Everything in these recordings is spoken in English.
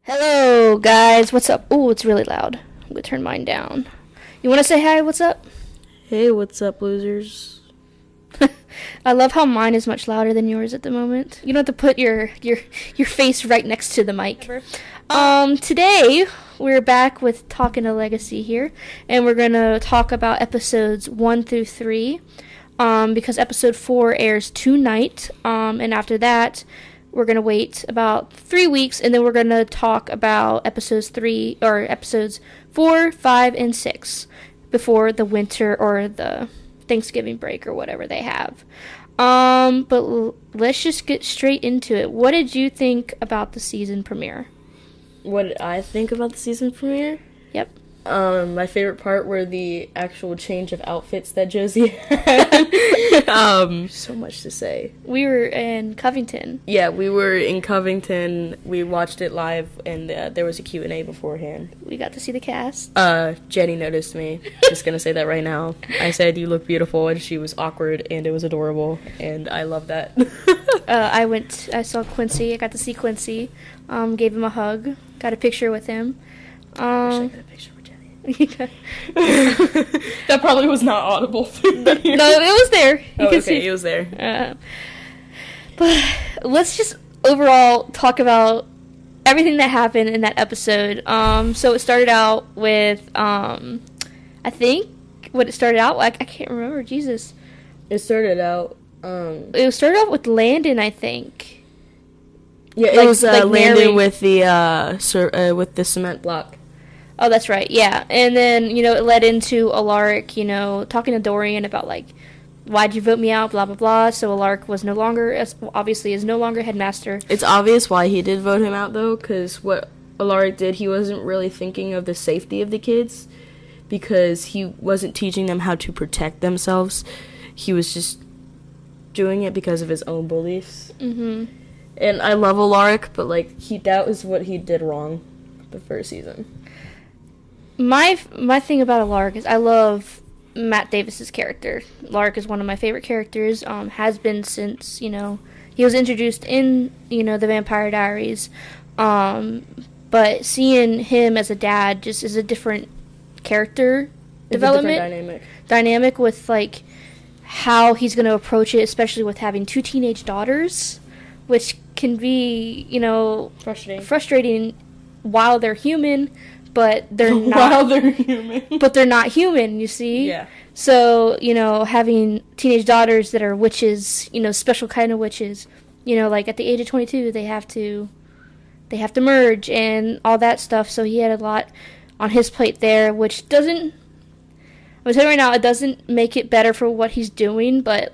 Hello, guys. What's up? Oh, it's really loud. I'm gonna turn mine down. You want to say hi? What's up? Hey, what's up, losers? I love how mine is much louder than yours at the moment. You don't have to put your face right next to the mic. Today we're back with Talking to Legacy here, and we're gonna talk about episodes 1 through 3, because episode 4 airs tonight, and after that we're gonna wait about 3 weeks, and then we're gonna talk about episodes 4, 5, and 6 before the winter or the Thanksgiving break or whatever they have. But let's just get straight into it. What did you think about the season premiere? What did I think about the season premiere? Yep. My favorite part were the actual change of outfits that Josie had. So much to say. We were in Covington. Yeah, we were in Covington. We watched it live, and there was a Q&A beforehand. We got to see the cast. Jenny noticed me. Just gonna say that right now. I said, "You look beautiful," and she was awkward, and it was adorable, and I love that. I saw Quincy. I got to see Quincy. Gave him a hug. Got a picture with him. I wish I got a picture with Jenny. That probably was not audible. No, it was there. You can see. It was there. But let's just overall talk about everything that happened in that episode. So it started out with, I think, what it started out like, I can't remember, Jesus. It started out, It started out with Landon, I think. Yeah, it was Landon with the cement block. Oh, that's right, yeah. And then, it led into Alaric, talking to Dorian about, why'd you vote me out, blah, blah, blah. So Alaric was no longer headmaster. It's obvious why he did vote him out, though, because what Alaric did, he wasn't really thinking of the safety of the kids, because he wasn't teaching them how to protect themselves. He was just doing it because of his own beliefs. Mm-hmm. And I love Alaric, but, that was what he did wrong the first season. My thing about Alaric is I love Matt Davis's character. Alaric is one of my favorite characters. Has been since he was introduced in the Vampire Diaries. But seeing him as a dad just is a different character development. A different dynamic with how he's going to approach it, especially with having 2 teenage daughters, which can be frustrating while they're human. But they're not. While they're human. But they're not human, you see? Yeah. So, having teenage daughters that are witches, special kind of witches, at the age of 22, they have to merge and all that stuff. So he had a lot on his plate there, which doesn't, I'm going to tell you right now, it doesn't make it better for what he's doing, but,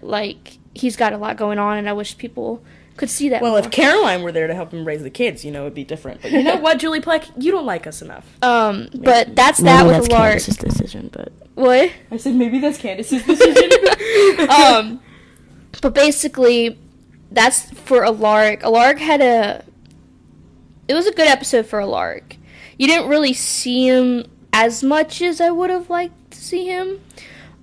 he's got a lot going on, and I wish people could see that. Well, more. if Caroline were there to help him raise the kids, it'd be different. But you know what, Julie Pleck, you don't like us enough. But that's that with Alaric. Candace's decision, but what? I said maybe that's Candace's decision. But basically, that's for Alaric. Alaric it was a good episode for Alaric. You didn't really see him as much as I would have liked to see him.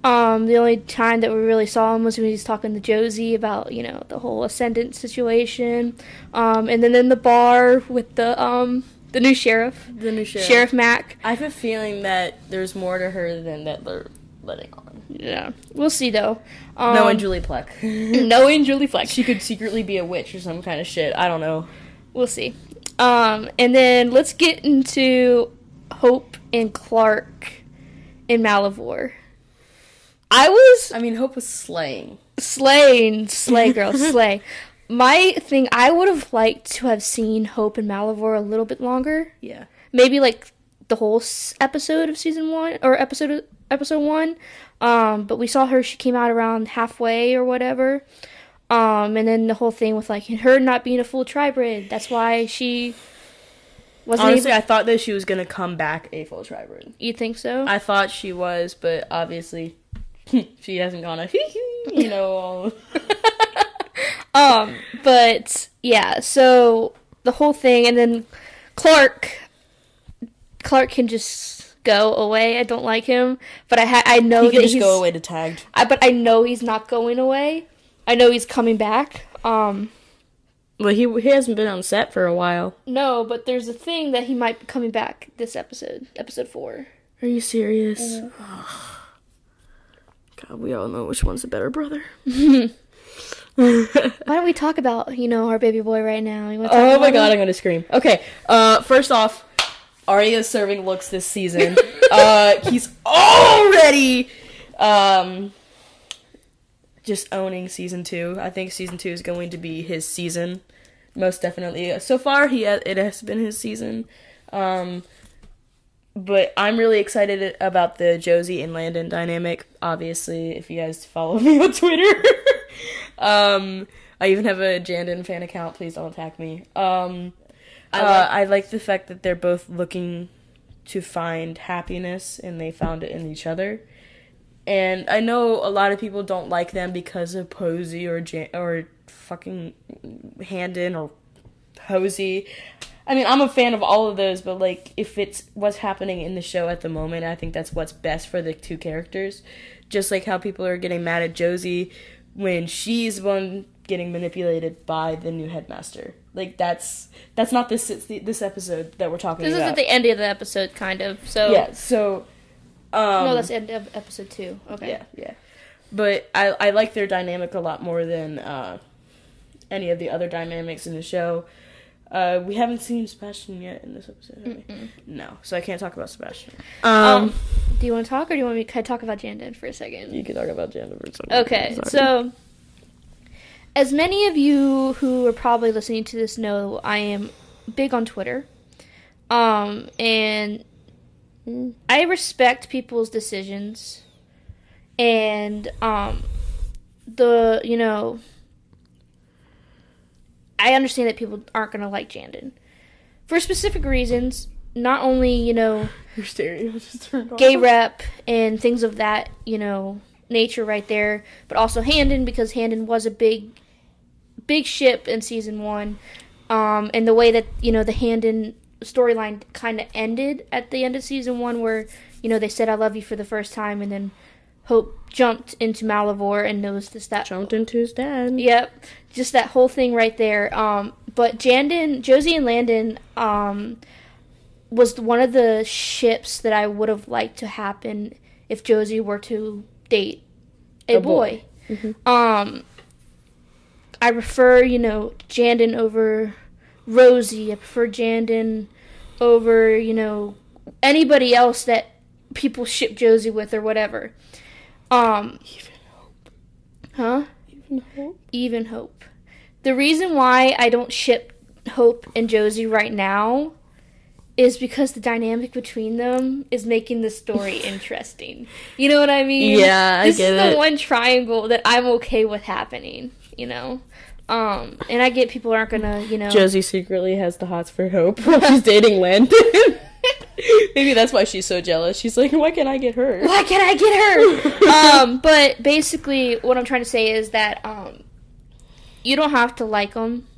The only time that we really saw him was when he was talking to Josie about, the whole Ascendant situation. And then in the bar with the new sheriff. The new sheriff. Sheriff Mac. I have a feeling that there's more to her than that they're letting on. Yeah. We'll see, though. Knowing Julie Pleck. Knowing Julie Pleck. She could secretly be a witch or some kind of shit. I don't know. We'll see. And then let's get into Hope and Clark in Malivore. Hope was slaying. Slay, girl, slay. My thing, I would have liked to have seen Hope and Malivore a little bit longer. Yeah. Maybe, the whole episode of season 1, or episode 1. But we saw her, she came out around halfway or whatever. And then the whole thing with, her not being a full tribrid. That's why she wasn't Honestly, I thought that she was going to come back a full tribrid. You think so? I thought she was, but obviously she hasn't gone all... But yeah, so the whole thing, and then Clark can just go away. I don't like him, but I know he can just go away to tagged. But I know he's not going away. I know he's coming back. Well, he hasn't been on set for a while. No, but there's a thing that he might be coming back this episode 4. Are you serious? God, we all know which one's the better brother. Why don't we talk about, our baby boy right now? Oh my god, I'm gonna scream. Okay, first off, Arya's serving looks this season. He's already just owning season 2. I think season 2 is going to be his season, most definitely. So far, it has been his season. But I'm really excited about the Josie and Landon dynamic. Obviously, if you guys follow me on Twitter, I even have a Jandon fan account. Please don't attack me. I like the fact that they're both looking to find happiness, and they found it in each other. And I know a lot of people don't like them because of Posey or fucking Handon or Hosey. I mean, I'm a fan of all of those, but, like, if it's what's happening in the show at the moment, I think that's what's best for the two characters. Just like how people are getting mad at Josie when she's the one getting manipulated by the new headmaster. Like, that's not this episode that we're talking about. This is at the end of the episode, kind of, so... Yeah, so... no, that's the end of episode 2. Okay. Yeah. But I like their dynamic a lot more than any of the other dynamics in the show. We haven't seen Sebastian yet in this episode, have we? No, so I can't talk about Sebastian. Do you want to talk, or do you want me to talk about Jandon for a second? You can talk about Jandon for a second. Okay, so... As many of you who are probably listening to this know, I am big on Twitter. And I respect people's decisions. And, I understand that people aren't going to like Jandon. For specific reasons, not only, Your stereo just turned off. Gay rep and things of that, nature right there, but also Handon, because Handon was a big ship in season 1, and the way that the Handon storyline kind of ended at the end of season 1, where they said I love you for the first time, and then Hope jumped into Malivore and noticed that jumped into his dad. Yep, just that whole thing right there. But Josie and Landon was one of the ships that I would have liked to happen if Josie were to date a boy. Mm-hmm. I prefer, Jandon over Rosie. I prefer Jandon over, anybody else that people ship Josie with or whatever. Even Hope. Huh? Even Hope? Even Hope. The reason why I don't ship Hope and Josie right now is because the dynamic between them is making the story interesting. You know what I mean? Yeah, I get it. This is the one triangle that I'm okay with happening, And I get people aren't gonna, Josie secretly has the hots for Hope while she's dating Landon. Maybe that's why she's so jealous. She's like, why can't I get her? Why can't I get her? But basically, what I'm trying to say is that you don't have to like them.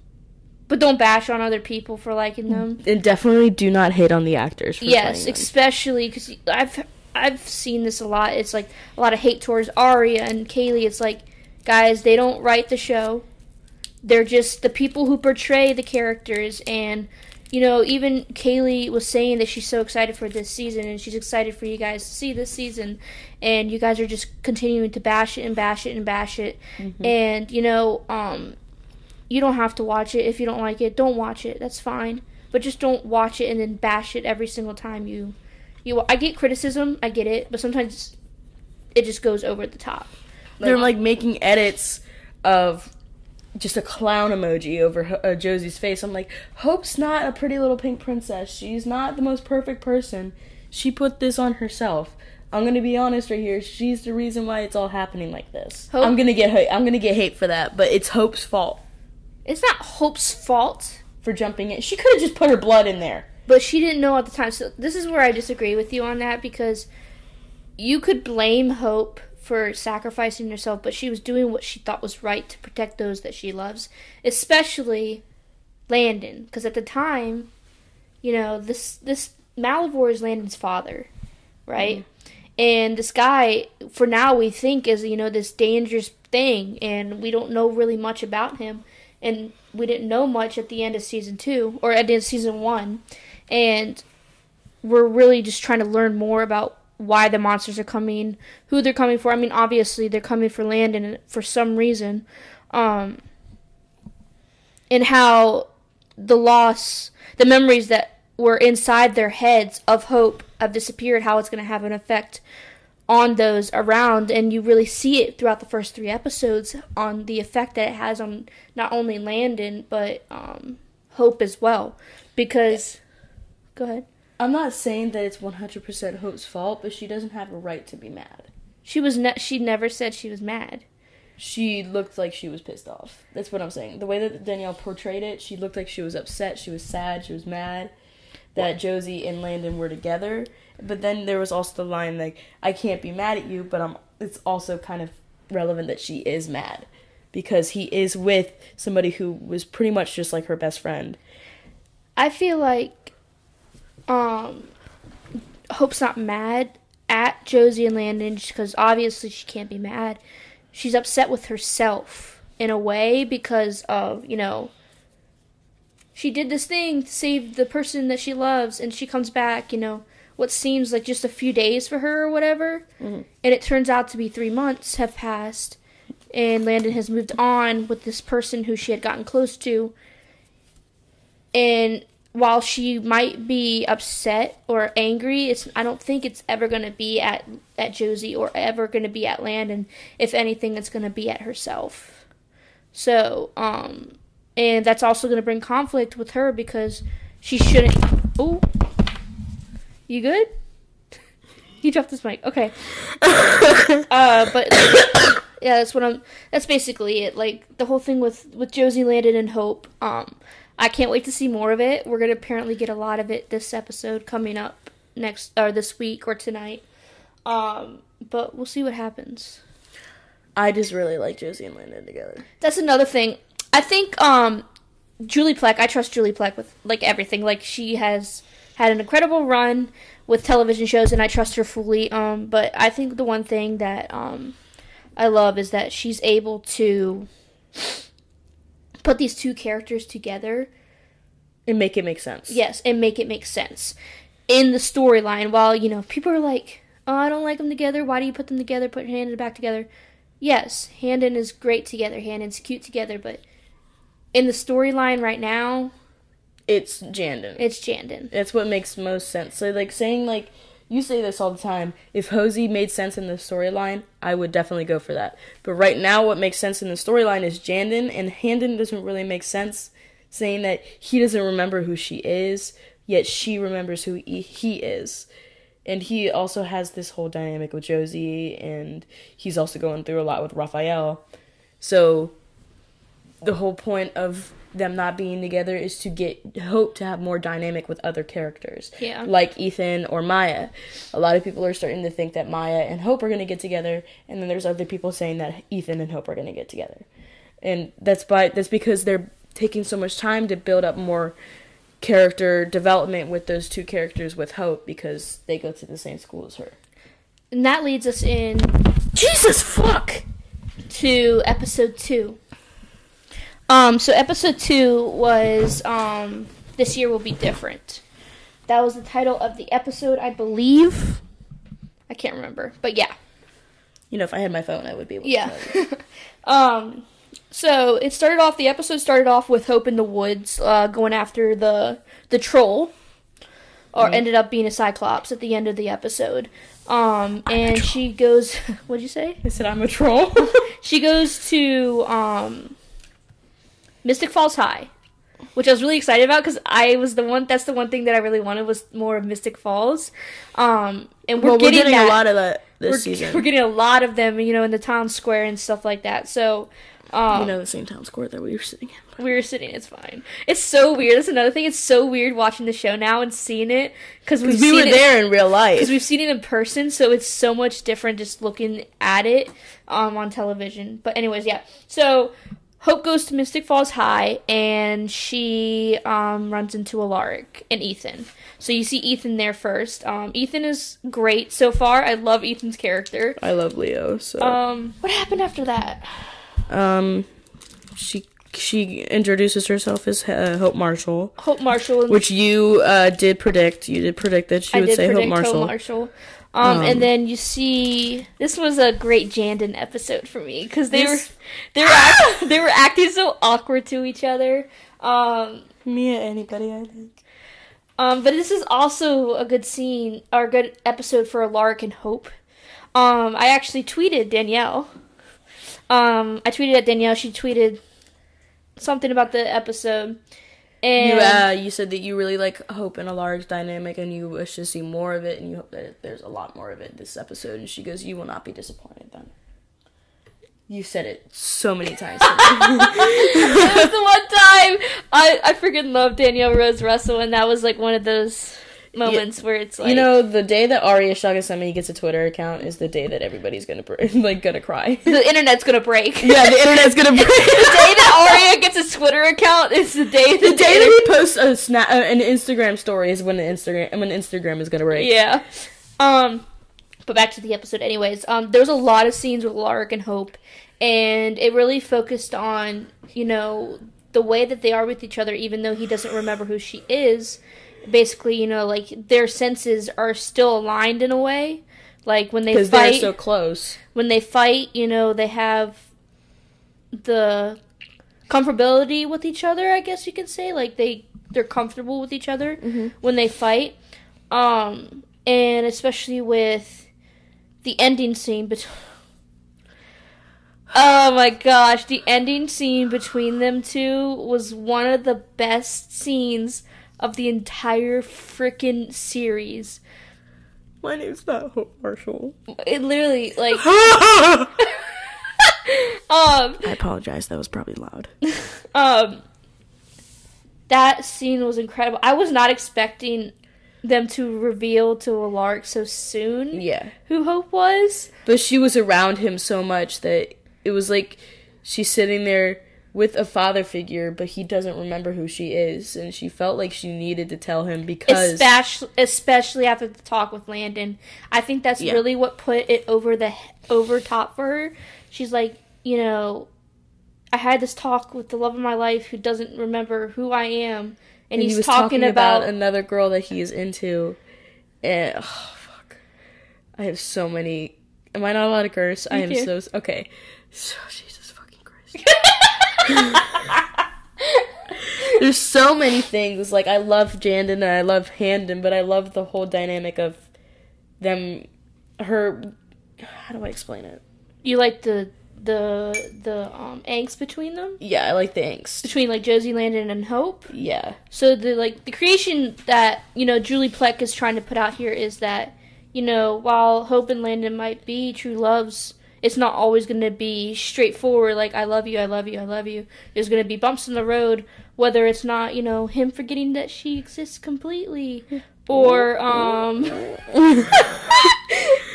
But don't bash on other people for liking them. And definitely do not hate on the actors for playing them. Especially because I've seen this a lot. It's like a lot of hate towards Arya and Kaylee. It's like, guys, they don't write the show. They're just the people who portray the characters. And, even Kaylee was saying that she's so excited for this season, and she's excited for you guys to see this season. And you guys are just continuing to bash it and bash it and bash it. Mm-hmm. And, you don't have to watch it. If you don't like it, don't watch it. That's fine. But just don't watch it and then bash it every single time you I get criticism. I get it. But sometimes it just goes over the top. They're, making edits of just a clown emoji over Josie's face. I'm like, Hope's not a pretty little pink princess. She's not the most perfect person. She put this on herself. I'm gonna be honest right here. She's the reason why it's all happening like this. Hope. I'm gonna get hate for that, but it's Hope's fault. It's not Hope's fault for jumping in. She could have just put her blood in there. But she didn't know at the time. So this is where I disagree with you on that, because you could blame Hope for sacrificing herself, but she was doing what she thought was right to protect those that she loves, especially Landon. Because at the time, this Malivore is Landon's father, right? Mm-hmm. And this guy, for now, we think is, this dangerous thing, and we don't know really much about him. and we didn't know much at the end of season 2 or at the end of season 1, and we're really just trying to learn more about why the monsters are coming, who they're coming for. I mean, obviously they're coming for Landon for some reason, and how the memories that were inside their heads of Hope have disappeared, how it's going to have an effect on those around, and you really see it throughout the first 3 episodes on the effect that it has on not only Landon, but Hope as well, because... Go ahead. I'm not saying that it's 100% Hope's fault, but she doesn't have a right to be mad. She never said she was mad. She looked like she was pissed off. That's what I'm saying. The way that Danielle portrayed it, she looked like she was upset, she was sad, she was mad that Josie and Landon were together. But then there was also the line, like, I can't be mad at you, but it's also kind of relevant that she is mad. Because he is with somebody who was pretty much just like her best friend. I feel like Hope's not mad at Josie and Landon because obviously she can't be mad. She's upset with herself in a way because of, she did this thing to save the person that she loves, and she comes back, what seems like just a few days for her or whatever, and it turns out to be 3 months have passed, and Landon has moved on with this person who she had gotten close to, and while she might be upset or angry, I don't think it's ever going to be at Josie or ever going to be at Landon. If anything, it's going to be at herself. So, and that's also going to bring conflict with her because she shouldn't... Oh, you good? You dropped this mic. Okay. But yeah, that's basically it. Like, the whole thing with Josie, Landon, and Hope, I can't wait to see more of it. We're going to apparently get a lot of it this episode coming up this week or tonight. But we'll see what happens. I just really like Josie and Landon together. That's another thing. I think Julie Plec, I trust Julie Plec with like everything. Like, she has had an incredible run with television shows, and I trust her fully. But I think the one thing that I love is that she's able to put these 2 characters together and make it make sense. Yes, and make it make sense in the storyline. While, people are like, oh, I don't like them together. Why do you put them together? Put Handon back together. Yes, Handon is great together. Handon's cute together. But in the storyline right now, it's Jandon. It's Jandon. That's what makes most sense. So, like, saying, like, you say this all the time, if Hosey made sense in the storyline, I would definitely go for that. But right now, what makes sense in the storyline is Jandon, and Handon doesn't really make sense, saying that he doesn't remember who she is, yet she remembers who he is. And he also has this whole dynamic with Josie, and he's also going through a lot with Raphael. So, the whole point of them not being together is to get Hope to have more dynamic with other characters. Yeah. Like Ethan or Maya. A lot of people are starting to think that Maya and Hope are going to get together, and then there's other people saying that Ethan and Hope are going to get together. And that's because they're taking so much time to build up more character development with those 2 characters with Hope because they go to the same school as her. And that leads us in... Jesus fuck! To episode 2. So episode 2 was, This Year Will Be Different. That was the title of the episode, I believe. I can't remember, but yeah. If I had my phone, I would be able to tell you. So the episode started off with Hope in the woods, going after the troll, or ended up being a Cyclops at the end of the episode. And she goes, what'd you say? I said, I'm a troll. She goes to, Mystic Falls High, which I was really excited about because that's the one thing that I really wanted was more of Mystic Falls. And we're getting a lot of that this season. We're getting a lot of them, in the town square and stuff like that. So, the same town square that we were sitting in. It's fine. It's so weird. That's another thing. It's so weird watching the show now and seeing it because we were there in real life. Because we've seen it in person, so it's so much different just looking at it on television. But anyways, yeah. So Hope goes to Mystic Falls High, and she runs into Alaric and Ethan. So you see Ethan there first. Ethan is great so far. I love Ethan's character. I love Leo. So what happened after that? She she introduces herself as Hope Marshall. Hope Marshall. Which you did predict. You did predict that she would say Hope Marshall. And then you see, this was a great Jandon episode for me because they were acting so awkward to each other. Me and anybody, I think. But this is also a good scene or a good episode for Alaric and Hope. I actually tweeted Danielle. I tweeted at Danielle. She tweeted something about the episode. And you said that you really like Hope and Alaric's dynamic and you wish to see more of it and you hope that there's a lot more of it this episode. And she goes, you will not be disappointed then. You said it so many times. It was the one time I freaking love Danielle Rose Russell, and that was like one of those moments where it's like, you know, the day that Arya Shagasemi gets a Twitter account is the day that everybody's gonna cry. The internet's gonna break. Yeah, the internet's gonna break. The day that Arya gets a Twitter account is the day that he posts an Instagram story is when Instagram is gonna break. Yeah. But back to the episode anyways. There was a lot of scenes with Alaric and Hope, and it really focused on, you know, the way that they are with each other, even though he doesn't remember who she is. Basically, you know, like, their senses are still aligned in a way. Like, when they fight... Because they're so close. When they fight, you know, they have the comfortability with each other, I guess you could say. Like, they're comfortable with each other when they fight. And especially with the ending scene oh my gosh, the ending scene between them two was one of the best scenes of the entire frickin' series. My name's not Hope Marshall. It literally, like... I apologize, that was probably loud. That scene was incredible. I was not expecting them to reveal to Alaric so soon who Hope was. But she was around him so much that it was like she's sitting there with a father figure, but he doesn't remember who she is, and she felt like she needed to tell him because... Especially after the talk with Landon. I think that's really what put it over top for her. She's like, you know, I had this talk with the love of my life who doesn't remember who I am, and he's was talking about another girl that he is into, and... Oh, fuck. I have so many... Am I not allowed to curse? I am so... Okay. So, Jesus fucking Christ. There's so many things. Like, I love Jandon and I love Handon, but I love the whole dynamic of them, her... How do I explain it? You like the angst between them? Yeah, I like the angst. Between, like, Josie, Landon, and Hope? Yeah. So, the creation that, you know, Julie Plec is trying to put out here is that, you know, while Hope and Landon might be true loves, it's not always going to be straightforward, like, I love you, I love you, I love you. There's going to be bumps in the road, whether it's not, you know, him forgetting that she exists completely, or,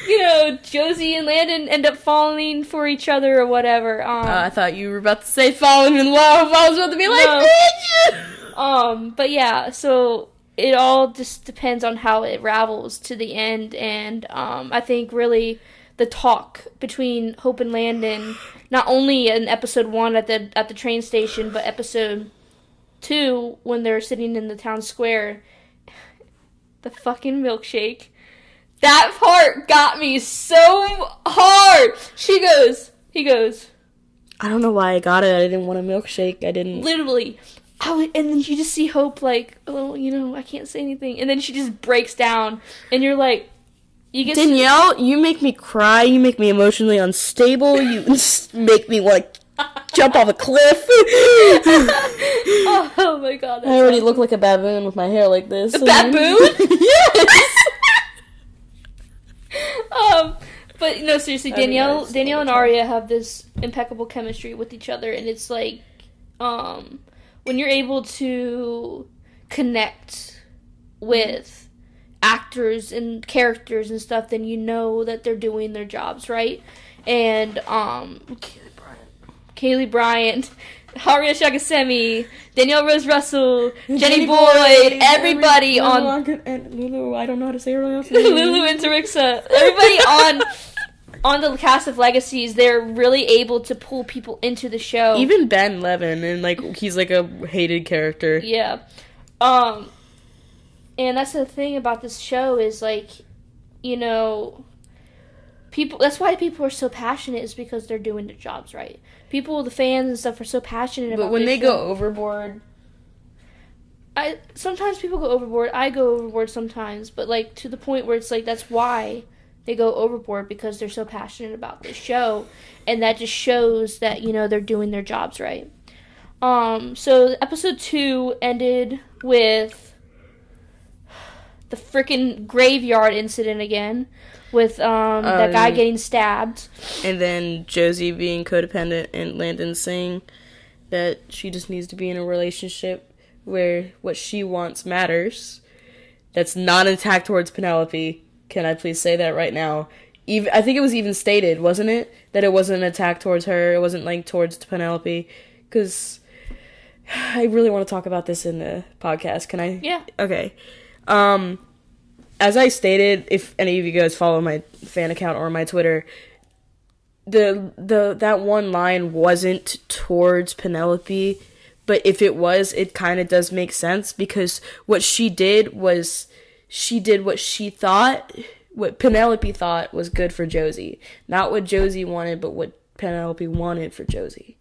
you know, Josie and Landon end up falling for each other or whatever. I thought you were about to say falling in love. I was about to be like, no. Bitch! But yeah, so it all just depends on how it ravels to the end, and I think really the talk between Hope and Landon, not only in episode 1 at the train station, but episode 2 when they're sitting in the town square, the fucking milkshake. That part got me so hard. He goes, I don't know why I got it. I didn't want a milkshake. I didn't. Literally. And then you just see Hope like, oh, you know, I can't say anything. And then she just breaks down. And you're like, Danielle, you make me cry. You make me emotionally unstable. You make me want to jump off a cliff. Oh my god. I already look like a baboon with my hair like this. A baboon? Yes! But no, seriously, Danielle and Arya have this impeccable chemistry with each other, and it's like, when you're able to connect with actors and characters and stuff, then you know that they're doing their jobs right. And Kaylee Bryant, Haria Shagasemi, Danielle Rose Russell, Jenny Boyd, everybody on... Lulu, I don't know how to say her else. Lulu and Tarixa. Everybody on on the cast of Legacies, they're really able to pull people into the show. Even Ben Levin, and like he's like a hated character. Yeah. And that's the thing about this show is like, you know, people. That's why people are so passionate, is because they're doing their jobs right. People, the fans and stuff, are so passionate about. But when they show. go overboard, sometimes people go overboard. I go overboard sometimes, but like to the point where it's like that's why they go overboard, because they're so passionate about this show, and that just shows that, you know, they're doing their jobs right. So episode 2 ended with the freaking graveyard incident again, with that guy getting stabbed, and then Josie being codependent, and Landon saying that she just needs to be in a relationship where what she wants matters. That's not an attack towards Penelope. Can I please say that right now? I think it was even stated, wasn't it, that it wasn't an attack towards her. It wasn't like towards Penelope, because I really want to talk about this in the podcast. Can I? Yeah. Okay. As I stated, if any of you guys follow my fan account or my Twitter, that one line wasn't towards Penelope, but if it was, it kind of does make sense, because what she did was she did what she thought, what Penelope thought was good for Josie. Not what Josie wanted, but what Penelope wanted for Josie.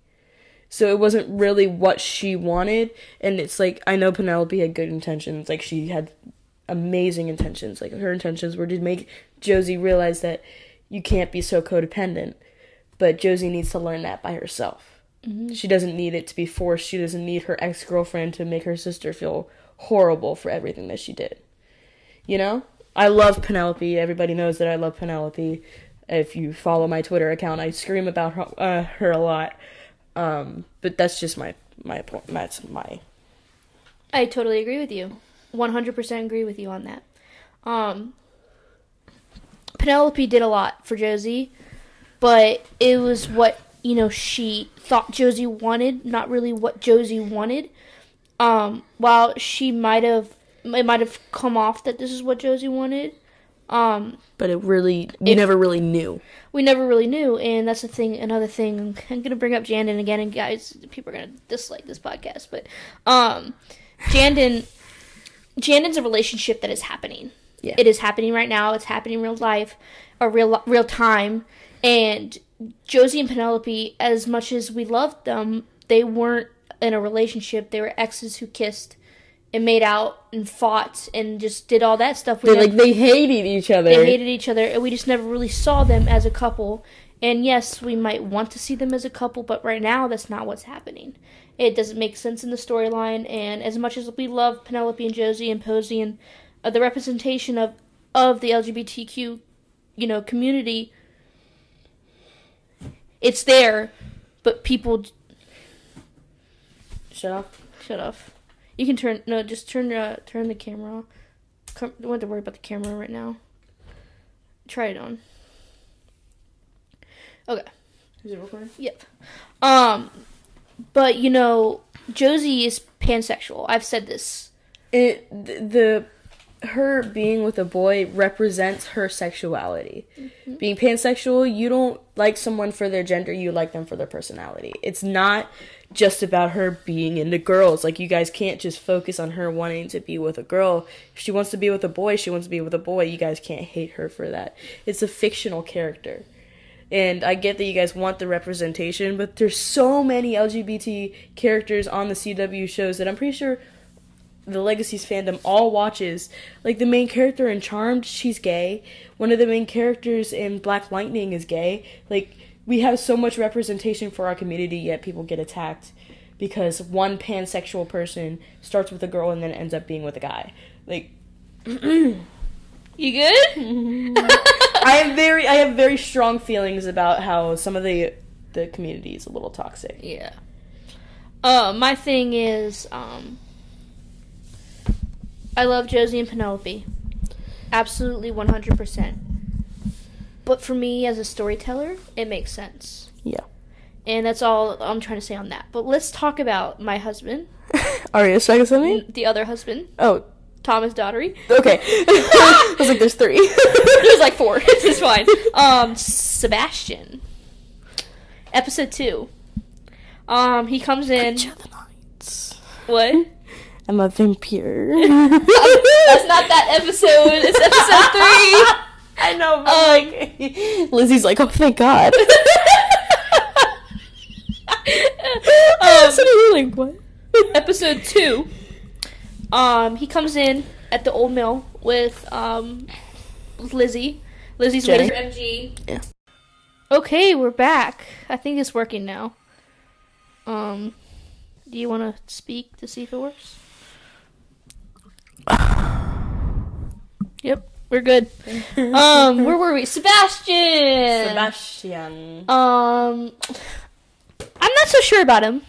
So it wasn't really what she wanted, and it's like, I know Penelope had good intentions, like she had amazing intentions, like her intentions were to make Josie realize that you can't be so codependent, but Josie needs to learn that by herself. Mm-hmm. She doesn't need it to be forced. She doesn't need her ex-girlfriend to make her sister feel horrible for everything that she did. You know? I love Penelope. Everybody knows that I love Penelope. If you follow my Twitter account, I scream about her a lot. But that's just my point. That's my... I totally agree with you. 100% agree with you on that. Penelope did a lot for Josie, but it was what, you know, she thought Josie wanted, not really what Josie wanted. While it might have come off that this is what Josie wanted, but we never really knew. We never really knew, and that's the thing. Another thing, I'm gonna bring up Jandon again, and guys, people are gonna dislike this podcast, but Jandon's a relationship that is happening. Yeah. It is happening right now. It's happening in real life, or real time. And Josie and Penelope, as much as we loved them, they weren't in a relationship. They were exes who kissed and made out and fought and just did all that stuff. They hated each other. They hated each other, and we just never really saw them as a couple. And yes, we might want to see them as a couple, but right now that's not what's happening. It doesn't make sense in the storyline, and as much as we love Penelope and Josie and Posey and the representation of the LGBTQ, you know, community, it's there, but people... Shut off. You can turn the camera off. Don't have to worry about the camera right now. Try it on. Okay. Is it recording? Yep. But, you know, Josie is pansexual. I've said this. Her being with a boy represents her sexuality. Mm-hmm. Being pansexual, you don't like someone for their gender, you like them for their personality. It's not just about her being into girls. Like, you guys can't just focus on her wanting to be with a girl. If she wants to be with a boy, she wants to be with a boy. You guys can't hate her for that. It's a fictional character. And I get that you guys want the representation, but there's so many LGBT characters on the CW shows that I'm pretty sure the Legacies fandom all watches. Like, the main character in Charmed, she's gay. One of the main characters in Black Lightning is gay. Like, we have so much representation for our community, yet people get attacked because one pansexual person starts with a girl and then ends up being with a guy. Like, you good? I have very strong feelings about how some of the community is a little toxic. Yeah. My thing is, I love Josie and Penelope. Absolutely 100%. But for me, as a storyteller, it makes sense. Yeah. And that's all I'm trying to say on that. But let's talk about my husband. Are you saying something? The other husband. Oh, Thomas Daughtery. Okay. I was like, there's 3. There's like 4. It's fine. Sebastian. Episode 2. He comes in. What? I'm a vampire. That's not that episode. It's episode 3. I know, but Lizzie's like, oh, thank God. So you're like, what? Episode 2. He comes in at the old mill with Lizzie. Lizzie's with her MG. Yeah. Okay, we're back. I think it's working now. Do you want to speak to see if it works? Yep, we're good. Where were we? Sebastian. I'm not so sure about him.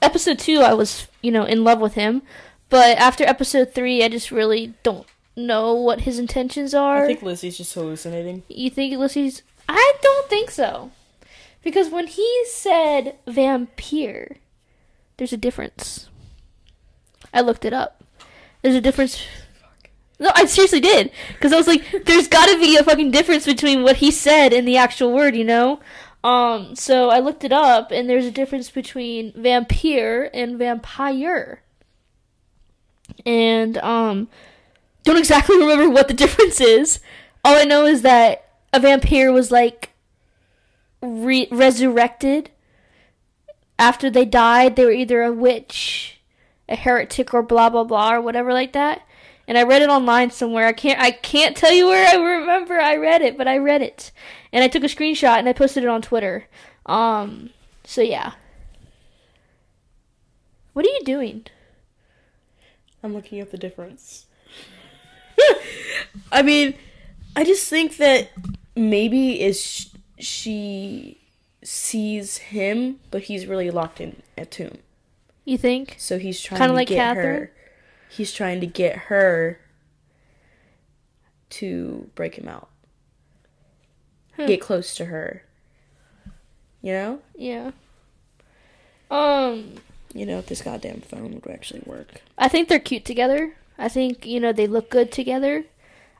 Episode 2, I was, in love with him. But after episode 3, I just really don't know what his intentions are. I think Lizzie's just hallucinating. You think Lizzie's... I don't think so. Because when he said vampire, there's a difference. I looked it up. There's a difference... No, I seriously did. Because I was like, there's gotta be a fucking difference between what he said and the actual word, So I looked it up, and there's a difference between vampire and vampire. And, don't exactly remember what the difference is. All I know is that a vampire was, like, resurrected. After they died, they were either a witch, a heretic, or blah, blah, blah, or whatever like that. And I read it online somewhere. I can't tell you where I remember I read it, but I read it. And I took a screenshot and I posted it on Twitter. So yeah. What are you doing? I'm looking up the difference. I mean, I just think that maybe she sees him, but he's really locked in a tomb. You think? So he's trying Kinda to like get Catherine? her. He's trying to get her to break him out. Get close to her. Yeah. If this goddamn phone would actually work. I think they're cute together. I think, they look good together.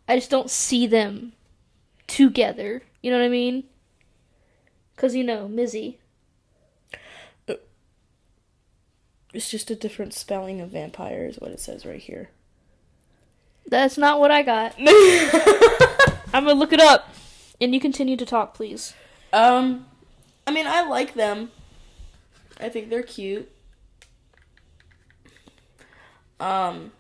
I just don't see them together. You know what I mean? Because, Mizzy. It's just a different spelling of vampire is what it says right here. That's not what I got. I'm going to look it up. And you continue to talk, please. I mean, I like them. I think they're cute. Although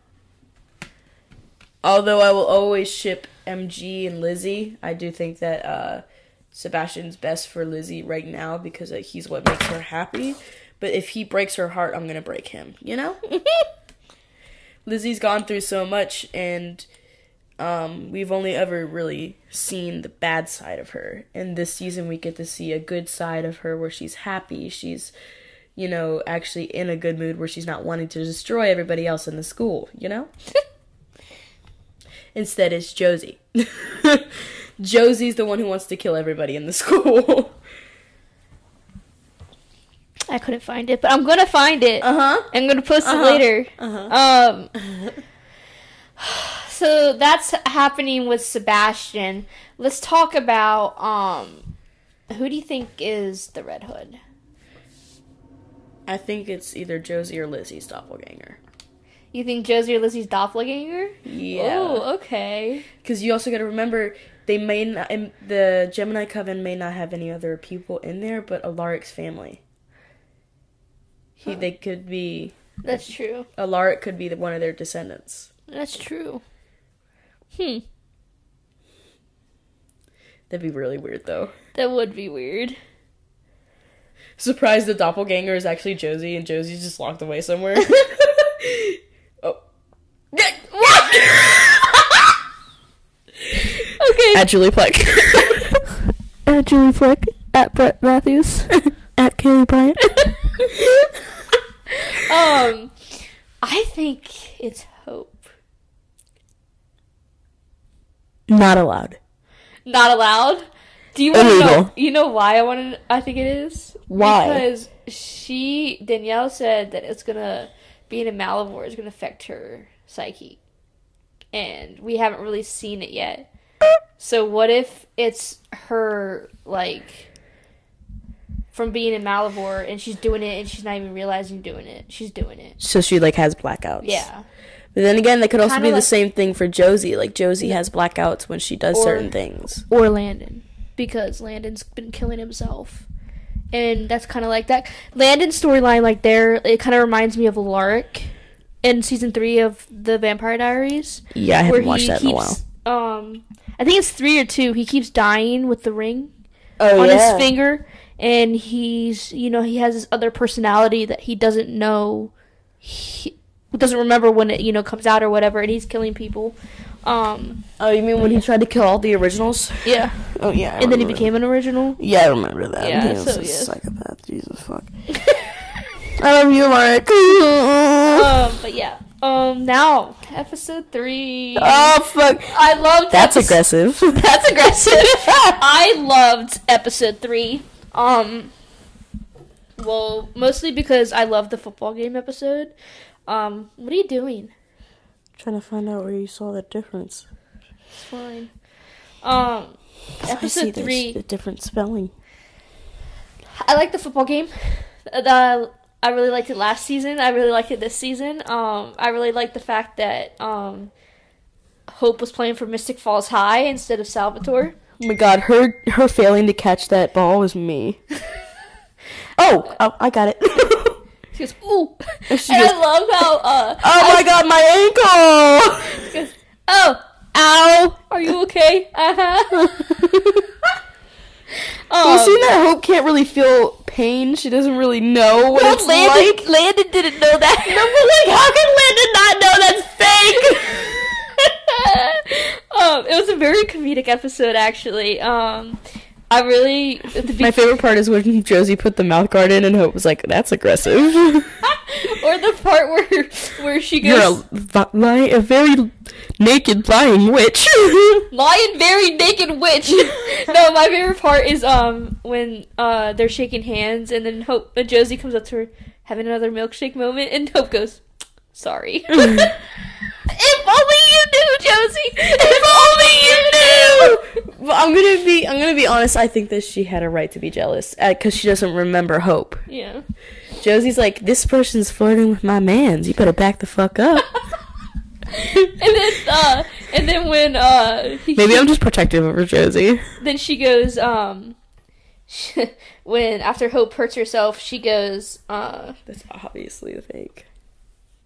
I will always ship MG and Lizzie, I do think that Sebastian's best for Lizzie right now because he's what makes her happy. But if he breaks her heart, I'm gonna break him, Lizzie's gone through so much, and we've only ever really seen the bad side of her. And this season we get to see a good side of her where she's happy. She's, actually in a good mood where she's not wanting to destroy everybody else in the school, Instead, it's Josie. Josie's the one who wants to kill everybody in the school. I couldn't find it, but I'm gonna find it. I'm gonna post it later. So that's happening with Sebastian. Let's talk about who do you think is the Red Hood? I think it's either Josie or Lizzie's doppelganger. You think Josie or Lizzie's doppelganger? Yeah. Oh, okay. Because you also got to remember, they may not, the Gemini Coven may not have any other people in there, but Alaric's family. They could be. That's true. Alaric could be one of their descendants. That's true. That'd be really weird, though. That would be weird. Surprised the doppelganger is actually Josie, and Josie's just locked away somewhere. Oh. Okay. At Julie Pleck. At Julie Fleck. At Brett Matthews. At Kaylee Bryant. I think it's Hope. Not allowed. Not allowed? Do you want to know? You know why I think it is? Why? Because Danielle said that it's gonna being a Malivore is going to affect her psyche. And we haven't really seen it yet. So what if it's her, like, from being a Malivore, and she's doing it, and she's not even realizing doing it. She's doing it. So she, like, has blackouts. Yeah. But then again, that could also Kinda be like, the same thing for Josie. Like, Josie has blackouts when she does certain things. Or Landon. Because Landon's been killing himself. And that's kind of like that. Landon's storyline, like, it kind of reminds me of Alaric in season 3 of The Vampire Diaries. Yeah, I haven't watched that in a while. I think it's 3 or 2. He keeps dying with the ring on his finger. And he's, he has this other personality that he doesn't know. He doesn't remember when it, comes out or whatever. And he's killing people. Oh, you mean when he tried to kill all the originals? Yeah. Oh, yeah. And then he became an original? Yeah, I remember that. Yeah, he was a psychopath. Jesus, fuck. I love you, Mark. But yeah. Now, episode 3. Oh, fuck. I loved That's aggressive. That's aggressive. I loved episode 3. Well, mostly because I loved the football game episode. What are you doing? Trying to find out where you saw the difference. It's fine. Episode 3. The different spelling. I like the football game. I really liked it last season. I really liked it this season. I really liked the fact that Hope was playing for Mystic Falls High instead of Salvatore. Oh my god, her failing to catch that ball was me. Oh, I got it. She goes, ooh. I love how, oh my god, my ankle! She goes, oh, ow, are you okay? Uh-huh. You see that Hope can't really feel pain? She doesn't really know what it's like? Landon didn't know that. No, but like, how can Landon not know that's fake? It was a very comedic episode, actually. My favorite part is when Josie put the mouth guard in and Hope was like, that's aggressive. Or the part where she goes, you're a very naked lying witch. Lying very naked witch. No, my favorite part is when they're shaking hands and then Josie comes up to her having another milkshake moment and Hope goes, sorry. If only you knew, Josie. If only you knew. Well, I'm gonna be honest. I think that she had a right to be jealous because she doesn't remember Hope. Yeah. Josie's like, this person's flirting with my mans. You better back the fuck up. and then when maybe I'm just protective over Josie. Then she goes when after Hope hurts herself, she goes that's obviously the fake.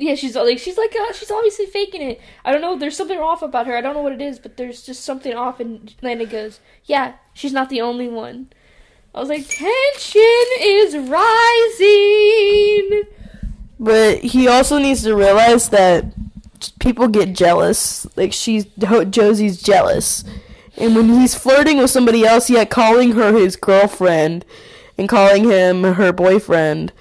Yeah, she's obviously faking it. I don't know, there's something off about her. I don't know what it is, but there's just something off. And Landon goes, yeah, she's not the only one. I was like, tension is rising. But he also needs to realize that people get jealous. Like, Josie's jealous. And when he's flirting with somebody else, yet calling her his girlfriend and calling him her boyfriend,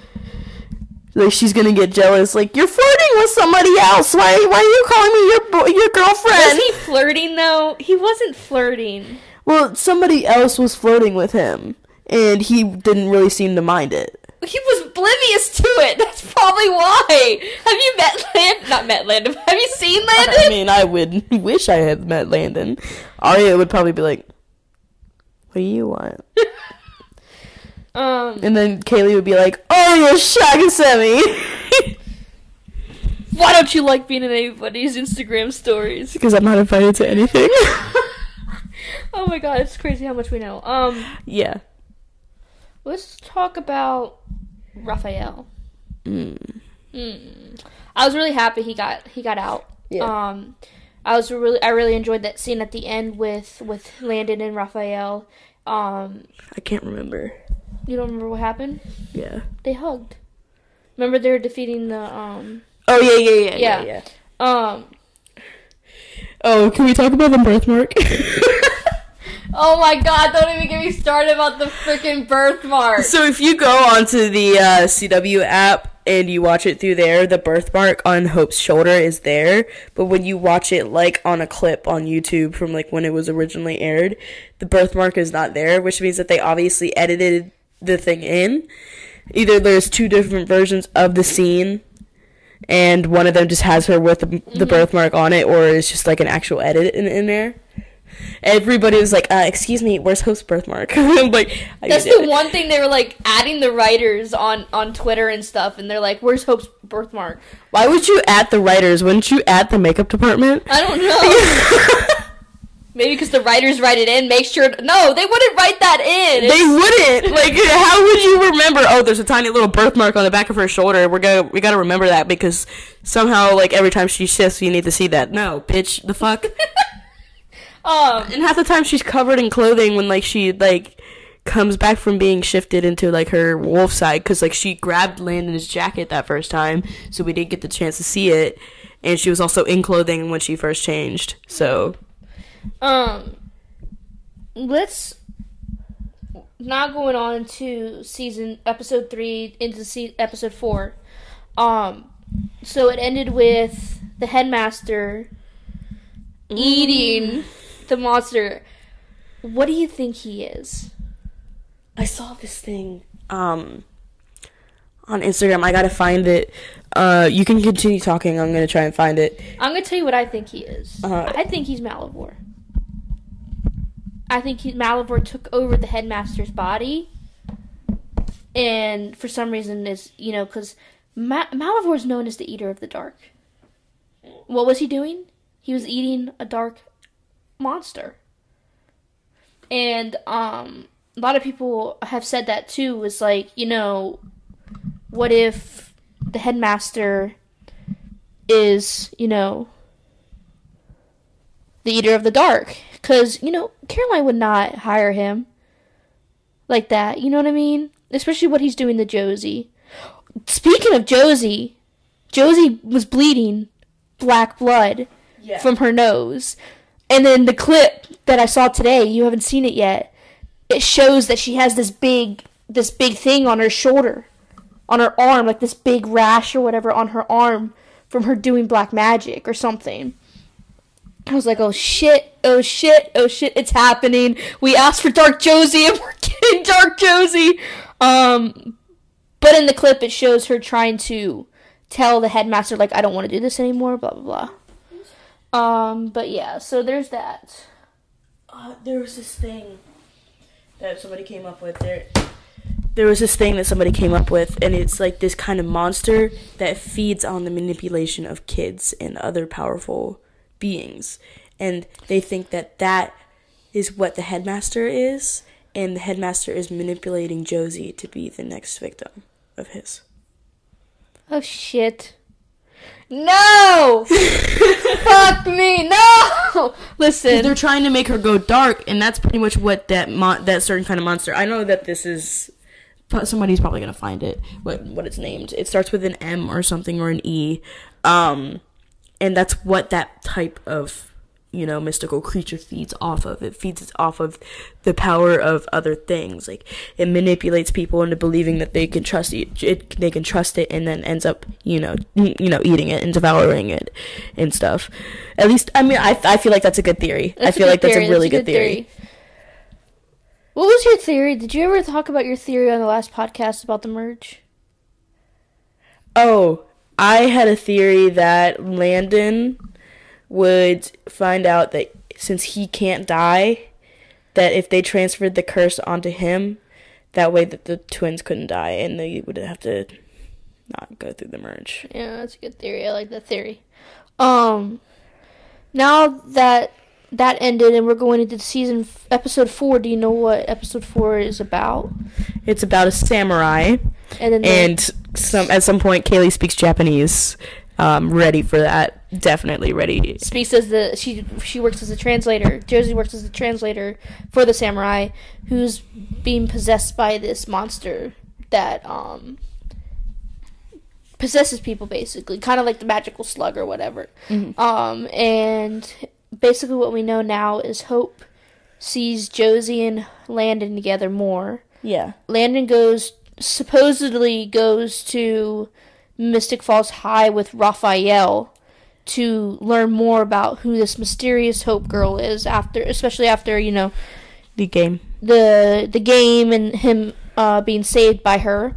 like, she's gonna get jealous. Like, you're flirting with somebody else. Why are you calling me your girlfriend? Was he flirting, though? He wasn't flirting. Well, somebody else was flirting with him, and he didn't really seem to mind it. He was oblivious to it. That's probably why. Have you met Landon? Not met Landon. Have you seen Landon? I mean, I would wish I had met Landon. Arya would probably be like, what do you want? And then Kaylee would be like, Arya Shagasemi. Why don't you like being in anybody's Instagram stories? Because I'm not invited to anything. Oh my god, it's crazy how much we know. Yeah. Let's talk about Raphael. I was really happy he got out. Yeah. I really enjoyed that scene at the end with Landon and Raphael. I can't remember. You don't remember what happened? Yeah. They hugged. Remember they were defeating the Oh yeah. Oh, can we talk about the birthmark? Oh my god, don't even get me started about the freaking birthmark. So if you go onto the CW app and you watch it through there, the birthmark on Hope's shoulder is there. But when you watch it like on a clip on YouTube from like when it was originally aired, the birthmark is not there, which means that they obviously edited the thing in. Either there's two different versions of the scene and one of them just has her with the birthmark on it, or it's just like an actual edit in there. Everybody was like, excuse me, where's Hope's birthmark? I'm like, that's the one thing they were like adding the writers on Twitter and stuff, and they're like, where's Hope's birthmark? Why would you add the writers? Wouldn't you add the makeup department? I don't know. Maybe because the writers write it in, make sure... No, they wouldn't write that in. They wouldn't. Like, how would you remember, oh, there's a tiny little birthmark on the back of her shoulder. We gotta remember that because somehow, like, every time she shifts, you need to see that. No, bitch, the fuck? And half the time she's covered in clothing when, like, she, like, comes back from being shifted into, like, her wolf side because, like, she grabbed Landon's jacket that first time, so we didn't get the chance to see it. And she was also in clothing when she first changed, so... Let's not going on to episode 3 into episode 4. So it ended with the headmaster eating the monster. What do you think he is? I saw this thing on Instagram. I gotta find it. You can continue talking. I'm gonna try and find it. I'm gonna tell you what I think he is. I think he's Malivore. I think Malivore took over the headmaster's body, and for some reason is, because Malivore is known as the Eater of the Dark. What was he doing? He was eating a dark monster. And a lot of people have said that too, is like, what if the headmaster is, the Eater of the Dark? Because, Caroline would not hire him like that. You know what I mean? Especially what he's doing to Josie. Speaking of Josie was bleeding black blood from her nose. And then the clip that I saw today, you haven't seen it yet, it shows that she has this big thing on her shoulder, on her arm, like this big rash or whatever on her arm from her doing black magic or something. I was like, oh shit, it's happening. We asked for Dark Josie and we're getting Dark Josie. But in the clip it shows her trying to tell the headmaster, like, I don't want to do this anymore, blah, blah, blah. But yeah, so there's that. There was this thing that somebody came up with. There was this thing that somebody came up with, and it's like this kind of monster that feeds on the manipulation of kids and other powerful beings, and they think that is what the headmaster is, and the headmaster is manipulating Josie to be the next victim of his. Oh shit. No! Fuck me, no! Listen. They're trying to make her go dark, and that's pretty much what that certain kind of monster. I know that this is... Somebody's probably going to find it, what it's named. It starts with an M or something, or an E. And that's what that type of, mystical creature feeds off of. It feeds off of the power of other things. Like, it manipulates people into believing that they can trust it. They can trust it, and then ends up, eating it and devouring it and stuff. At least, I feel like that's a good theory. I feel like that's a really good theory. What was your theory? Did you ever talk about your theory on the last podcast about the merge? Oh, I had a theory that Landon would find out that since he can't die, that if they transferred the curse onto him, that way that the twins couldn't die and they would have to not go through the merge. Yeah, that's a good theory. I like that theory. Now that ended and we're going into episode 4, do you know what episode 4 is about? It's about a samurai. And at some point, Kaylee speaks Japanese. Ready for that. Definitely ready. Speaks as she works as a translator. Josie works as a translator for the samurai who's being possessed by this monster that possesses people, basically, kind of like the magical slug or whatever. Mm-hmm. And basically, what we know now is Hope sees Josie and Landon together more. Yeah. Landon supposedly goes to Mystic Falls High with Raphael to learn more about who this mysterious Hope girl is, especially after the game, the game and him being saved by her.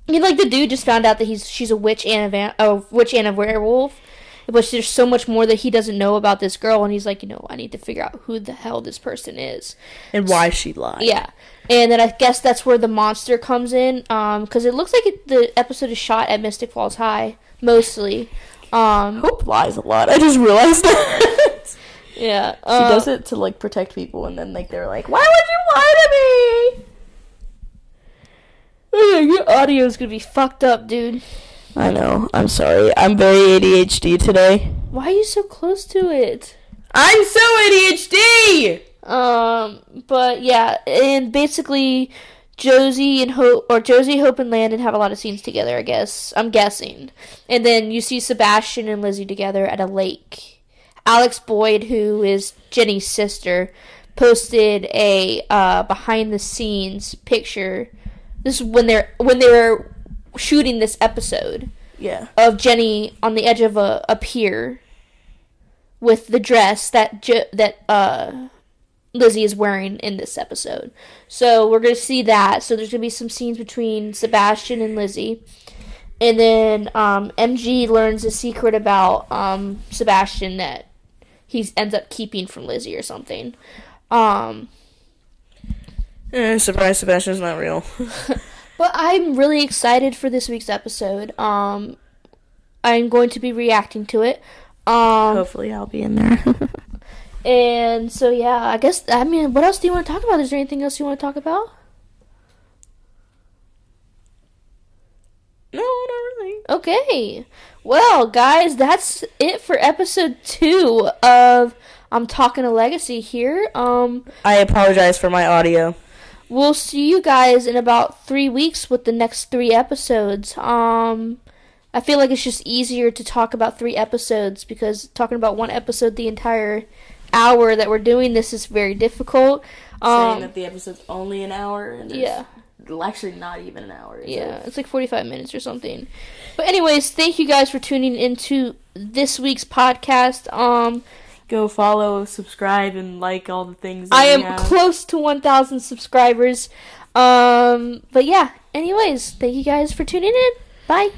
I mean, like, the dude just found out that she's a witch and a werewolf, but there's so much more that he doesn't know about this girl, and he's like, I need to figure out who the hell this person is. And why she lied. Yeah. And then I guess that's where the monster comes in, because it looks like the episode is shot at Mystic Falls High, mostly. Hope lies a lot. I just realized that. Yeah. She does it to, like, protect people, and then, like, they're like, why would you lie to me? Oh, your audio is gonna be fucked up, dude. I know. I'm sorry. I'm very ADHD today. Why are you so close to it? I'm so ADHD! But yeah, and basically Josie, Hope, and Landon have a lot of scenes together, I guess. I'm guessing. And then you see Sebastian and Lizzie together at a lake. Alex Boyd, who is Jenny's sister, posted a behind the scenes picture. This is when they were shooting this episode. Yeah. Of Jenny on the edge of a pier with the dress that Lizzie is wearing in this episode. So we're going to see that. So there's going to be some scenes between Sebastian and Lizzie. And then MG learns a secret about Sebastian that he ends up keeping from Lizzie or something. Surprise, Sebastian's not real. But I'm really excited for this week's episode. I'm going to be reacting to it. Hopefully I'll be in there. And so, yeah, what else do you want to talk about? Is there anything else you want to talk about? No, not really. Okay. Well, guys, that's it for episode 2 of I'm Talking a Legacy here. I apologize for my audio. We'll see you guys in about 3 weeks with the next 3 episodes. I feel like it's just easier to talk about 3 episodes because talking about 1 episode the entire hour that we're doing this is very difficult. Saying that the episode's only an hour. And yeah. Actually, not even an hour. It's like 45 minutes or something. But anyways, thank you guys for tuning into this week's podcast. Go follow, subscribe, and like all the things. I am close to 1,000 subscribers. But yeah, anyways, thank you guys for tuning in. Bye.